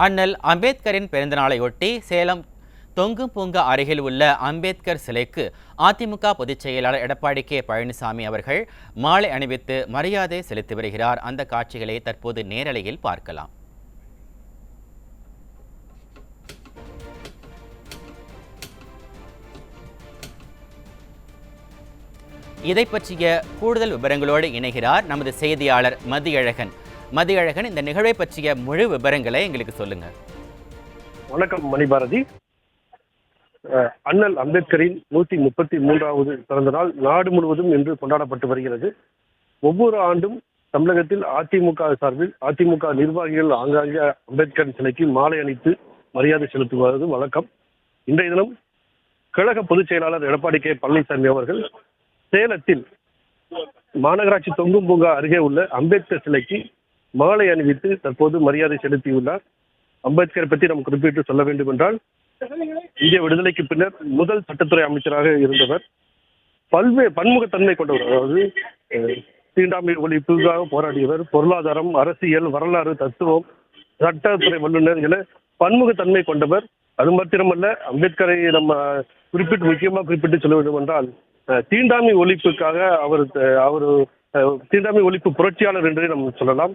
அண்ணல் அம்பேத்கரின் பிறந்தநாளையொட்டி சேலம் தொங்கும் பூங்கா அருகில் உள்ள அம்பேத்கர் சிலைக்கு அதிமுக பொதுச் செயலாளர் எடப்பாடி கே பழனிசாமி அவர்கள் மாலை அணிவித்து மரியாதை செலுத்தி வருகிறார். அந்த காட்சிகளை தற்போது நேரலையில் பார்க்கலாம். இதை பற்றிய கூடுதல் விவரங்களோடு இணைகிறார் நமது செய்தியாளர் மதியழகன். மதியழகன், இந்த நிகழ்வை பற்றிய முழு விவரங்களை எங்களுக்கு சொல்லுங்க. வணக்கம் மணிபாரதி. அண்ணல் அம்பேத்கரின் 133வது பிறந்த நாள் நாடு முழுவதும் இன்று கொண்டாடப்பட்டு வருகிறது. ஒவ்வொரு ஆண்டும் தமிழகத்தில் அதிமுக சார்பில் அதிமுக நிர்வாகிகள் ஆங்காங்கே அம்பேத்கர் சிலைக்கு மாலை அணித்து மரியாதை செலுத்துவது வழக்கம். இன்றைய தினம் கழக பொதுச் செயலாளர் எடப்பாடி கே பழனிசாமி அவர்கள் சேலத்தில் மாநகராட்சி தொங்கும் பூங்கா அருகே உள்ள அம்பேத்கர் சிலைக்கு மாலை அணிவித்து தற்போது மரியாதை செலுத்தியுள்ளார். அம்பேத்கர் பற்றி நாம் குறிப்பிட்டு சொல்ல வேண்டும் என்றால், இந்திய விடுதலைக்கு பின்னர் முதல் சட்டத்துறை அமைச்சராக இருந்தவர். பன்முகத்தன்மை கொண்டவர். அதாவது தீண்டாமை ஒழிப்புக்காக போராடியவர். பொருளாதாரம், அரசியல், வரலாறு, தத்துவம், சட்டத்துறை வல்லுநர் என பன்முகத்தன்மை கொண்டவர். அது மாத்திரமல்ல, அம்பேத்கரை நம்ம முக்கியமாக குறிப்பிட்டு சொல்ல வேண்டும் என்றால், தீண்டாமை ஒழிப்புக்காக அவர் தீண்டாமை ஒழிப்பு புரட்சியாளர் என்றே நம்ம சொல்லலாம்.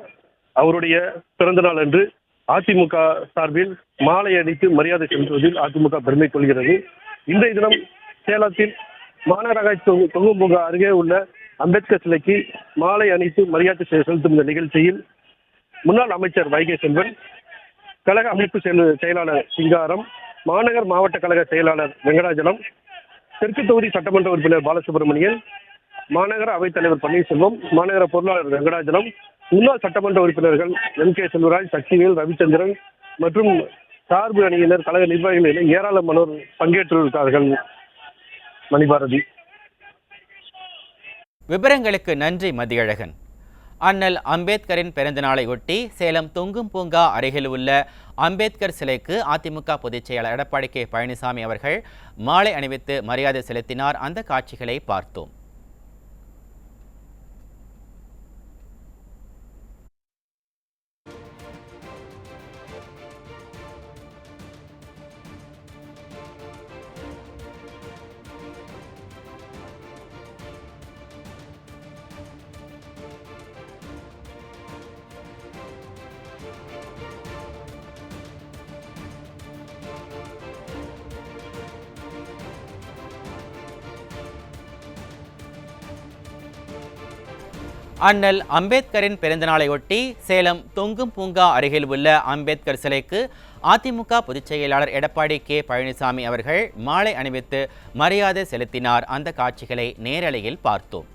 அவருடைய பிறந்த நாள் அன்று அதிமுக சார்பில் மாலை அணித்து மரியாதை செலுத்துவதில் அதிமுக பெருமை கொள்கிறது. இன்றைய தினம் சேலத்தில் மாநகராட்சி தொங்கும் பூங்கா அருகே உள்ள அம்பேத்கர் சிலைக்கு மாலை அணித்து மரியாதை செலுத்தும் இந்த நிகழ்ச்சியில் முன்னாள் அமைச்சர் வைகை செல்வன், கழக அமைப்பு செயலாளர் சிங்காரம், மாநகர் மாவட்ட கழக செயலாளர் வெங்கடாஜலம், தெற்கு தொகுதி சட்டமன்ற உறுப்பினர் பாலசுப்ரமணியன், மாநகர அவைத்தலைவர் பன்னீர்செல்வம், மாநகர பொருளாளர் வெங்கடாஜலம், முன்னாள் சட்டமன்ற உறுப்பினர்கள் எம்.கே. செல்வராஜ், சக்திவேல், ரவிச்சந்திரன் மற்றும் சார்பு அணியினர், கழக நிர்வாகிகள் என ஏராளமானோர் பங்கேற்றிருக்கிறார்கள். மணிபாரதி. விவரங்களுக்கு நன்றி மதியழகன். அண்ணல் அம்பேத்கரின் பிறந்தநாளையொட்டி சேலம் தொங்கும் பூங்கா அருகில் உள்ள அம்பேத்கர் சிலைக்கு அதிமுக பொதுச் செயலாளர் எடப்பாடி கே பழனிசாமி அவர்கள் மாலை அணிவித்து மரியாதை செலுத்தினார். அந்த காட்சிகளை பார்த்தோம். அண்ணல் அம்பேத்கரின் பிறந்தநாளையொட்டி சேலம் தொங்கும் பூங்கா அருகில் உள்ள அம்பேத்கர் சிலைக்கு அதிமுக பொதுச் செயலாளர் எடப்பாடி கே பழனிசாமி அவர்கள் மாலை அணிவித்து மரியாதை செலுத்தினார். அந்த காட்சிகளை நேரலையில் பார்த்தோம்.